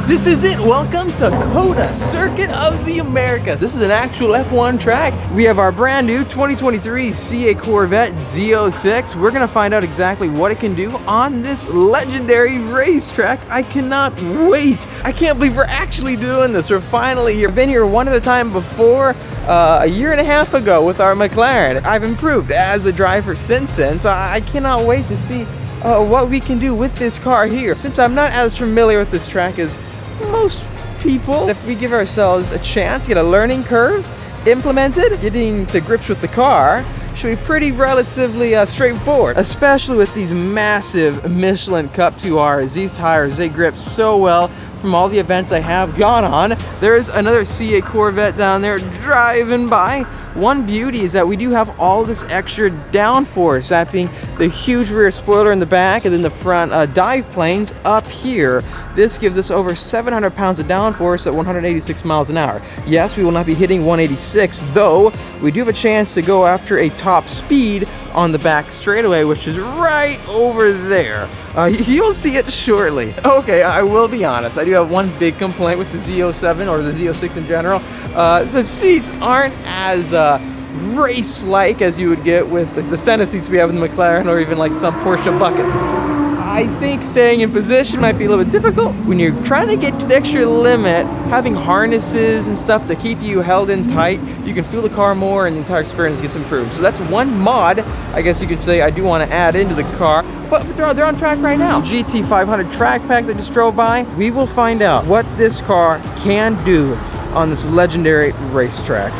This is it. Welcome to COTA, Circuit of the Americas. This is an actual F1 track. We have our brand new 2023 CA Corvette Z06. We're gonna find out exactly what it can do on this legendary racetrack. I cannot wait. I can't believe we're actually doing this. We're finally here. I've been here one other time before, a year and a half ago with our McLaren. I've improved as a driver since then, so I cannot wait to see what we can do with this car here. Since I'm not as familiar with this track as most people, if we give ourselves a chance, get a learning curve implemented, getting to grips with the car should be pretty relatively straightforward, especially with these massive Michelin Cup 2Rs. These tires, they grip so well from all the events I have gone on. There's another CA Corvette down there driving by. One beauty is that we do have all this extra downforce, that being the huge rear spoiler in the back and then the front dive planes up here. This gives us over 700 pounds of downforce at 186 miles an hour. Yes, we will not be hitting 186, though we do have a chance to go after a top speed on the back straightaway, which is right over there. You'll see it shortly. Okay, I will be honest. I do have one big complaint with the Z07 or the Z06 in general. The seats aren't as race-like as you would get with the Senna seats we have in the McLaren or even like some Porsche buckets. I think staying in position might be a little bit difficult. When you're trying to get to the extra limit, having harnesses and stuff to keep you held in tight, you can feel the car more and the entire experience gets improved. So that's one mod, I guess you could say, I do want to add into the car. But they're on track right now. GT500 track pack that just drove by. We will find out what this car can do on this legendary racetrack.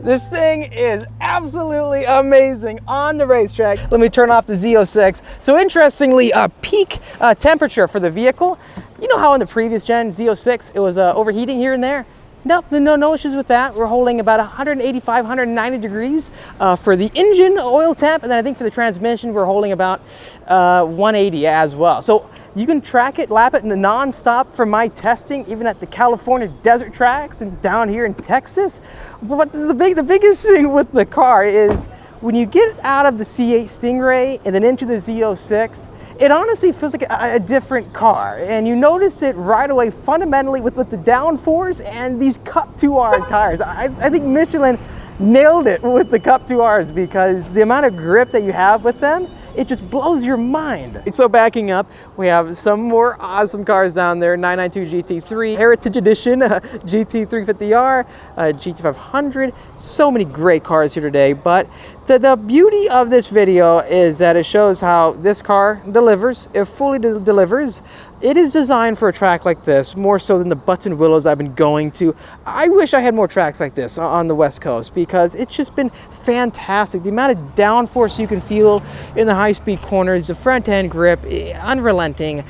This thing is absolutely amazing on the racetrack. Let me turn off the Z06. So interestingly, peak temperature for the vehicle, you know how in the previous gen Z06, it was overheating here and there? No issues with that. We're holding about 185, 190 degrees for the engine oil temp, and then I think for the transmission, we're holding about 180 as well. So you can track it, lap it non-stop from my testing, even at the California desert tracks and down here in Texas. But the biggest thing with the car is when you get out of the C8 Stingray and then into the Z06, it honestly feels like a different car, and you notice it right away fundamentally with the downforce and these Cup 2R tires. I think Michelin nailed it with the Cup 2Rs because the amount of grip that you have with them, it just blows your mind. So backing up, we have some more awesome cars down there. 992 GT3, Heritage Edition, GT350R, GT500. So many great cars here today, but the beauty of this video is that it shows how this car delivers. It fully delivers. It is designed for a track like this, more so than the Butts and Willows I've been going to. I wish I had more tracks like this on the West Coast because it's just been fantastic. The amount of downforce you can feel in the high-speed corners, the front-end grip, unrelenting,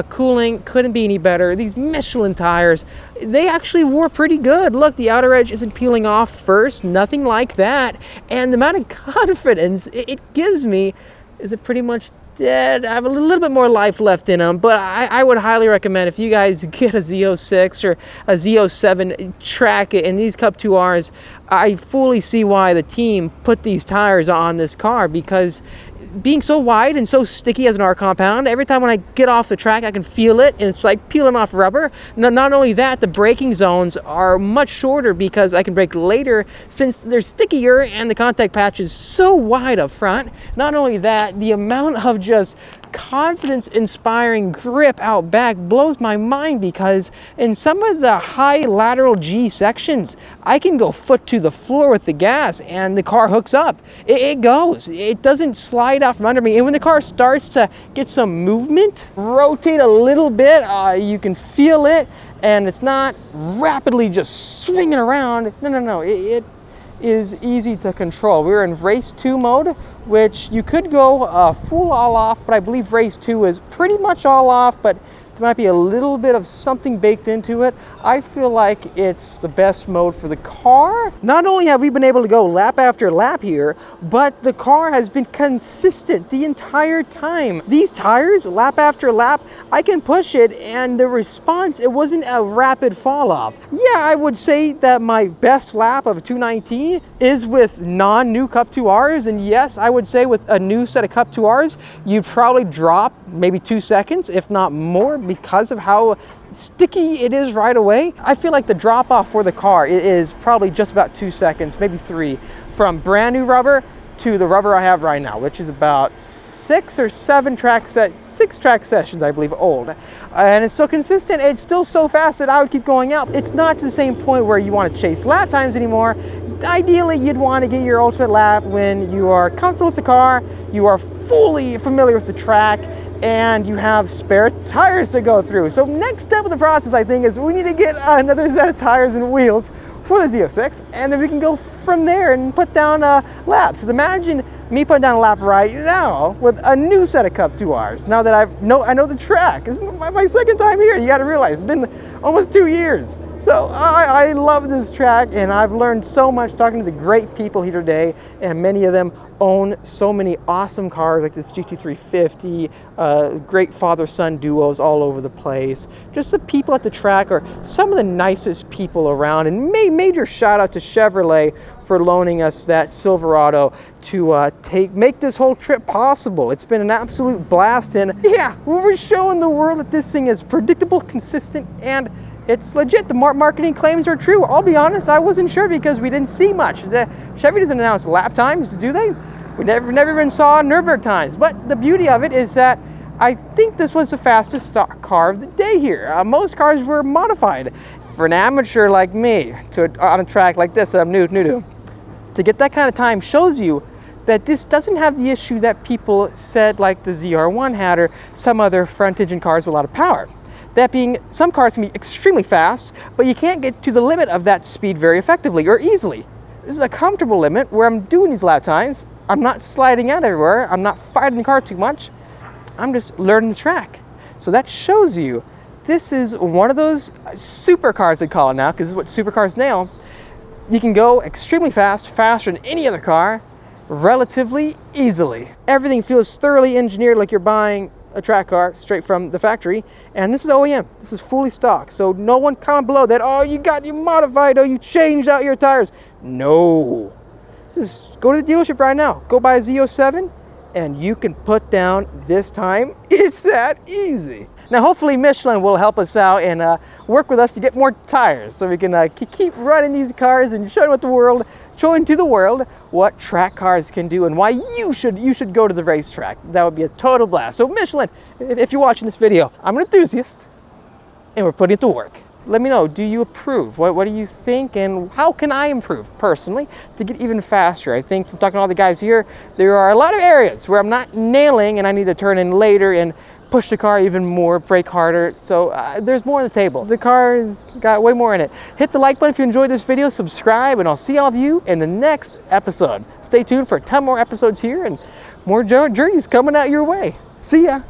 cooling couldn't be any better. These Michelin tires, they actually wore pretty good. Look, the outer edge isn't peeling off first, nothing like that. And the amount of confidence it gives me is it pretty much dead. I have a little bit more life left in them, but I would highly recommend if you guys get a Z06 or a Z07, track it in these Cup 2Rs. I fully see why the team put these tires on this car because being so wide and so sticky as an R compound, every time when I get off the track, I can feel it, and it's like peeling off rubber. Not only that, the braking zones are much shorter because I can brake later since they're stickier and the contact patch is so wide up front. Not only that, the amount of just confidence-inspiring grip out back blows my mind because in some of the high lateral G sections, I can go foot to the floor with the gas and the car hooks up. It goes. It doesn't slide out from under me. And when the car starts to get some movement, rotate a little bit, you can feel it. and it's not rapidly just swinging around. No. It is easy to control. We're in race 2 mode, which you could go full all off, but I believe race 2 is pretty much all off, but there might be a little bit of something baked into it. I feel like it's the best mode for the car. Not only have we been able to go lap after lap here, but the car has been consistent the entire time. These tires, lap after lap, I can push it and the response, it wasn't a rapid fall off. Yeah, I would say that my best lap of 219 is with non-new Cup 2Rs, and yes, I would say with a new set of Cup 2Rs, you'd probably drop maybe 2 seconds, if not more, because of how sticky it is right away. I feel like the drop off for the car is probably just about 2 seconds, maybe 3, from brand new rubber to the rubber I have right now, which is about 6 or 7 track sessions, I believe, old. And it's so consistent, it's still so fast that I would keep going up. It's not to the same point where you want to chase lap times anymore. Ideally, you'd want to get your ultimate lap when you are comfortable with the car, you are fully familiar with the track, and you have spare tires to go through. So next step of the process, I think, is we need to get another set of tires and wheels for the Z06, and then we can go from there and put down laps. Because imagine me putting down a lap right now with a new set of Cup 2Rs. Now that I know the track. It's my second time here. You got to realize it's been almost 2 years. So I love this track, and I've learned so much talking to the great people here today, and many of them own so many awesome cars like this GT350, great father-son duos all over the place. Just the people at the track are some of the nicest people around, and major shout out to Chevrolet for loaning us that Silverado to make this whole trip possible. It's been an absolute blast, and yeah, we're showing the world that this thing is predictable, consistent, and it's legit. The marketing claims are true. I'll be honest, I wasn't sure because we didn't see much. Chevy doesn't announce lap times, do they? We never even saw Nürburgring times. But the beauty of it is that I think this was the fastest stock car of the day here. Most cars were modified. For an amateur like me, on a track like this that I'm new to get that kind of time shows you that this doesn't have the issue that people said like the ZR1 had or some other front-engine cars with a lot of power. That being, some cars can be extremely fast, but you can't get to the limit of that speed very effectively or easily. This is a comfortable limit where I'm doing these lap times. I'm not sliding out everywhere. I'm not fighting the car too much. I'm just learning the track. So that shows you this is one of those supercars they call it now, because this is what supercars nail. You can go extremely fast, faster than any other car, relatively easily. Everything feels thoroughly engineered like you're buying a track car straight from the factory, and this is OEM. This is fully stock, so no one comment below that, oh, you modified, oh, you changed out your tires. No. Go to the dealership right now, go buy a Z07, and you can put down this time. It's that easy. Now, hopefully Michelin will help us out and work with us to get more tires so we can keep running these cars and showing to the world what track cars can do and why you should go to the racetrack. That would be a total blast. So Michelin, if you're watching this video, I'm an enthusiast and we're putting it to work. Let me know, do you approve? What do you think, and how can I improve personally to get even faster? I think from talking to all the guys here, there are a lot of areas where I'm not nailing and I need to turn in later and push the car even more, brake harder. So there's more on the table. The car's got way more in it. Hit the like button if you enjoyed this video, subscribe, and I'll see all of you in the next episode. Stay tuned for 10 more episodes here and more journeys coming out your way. See ya.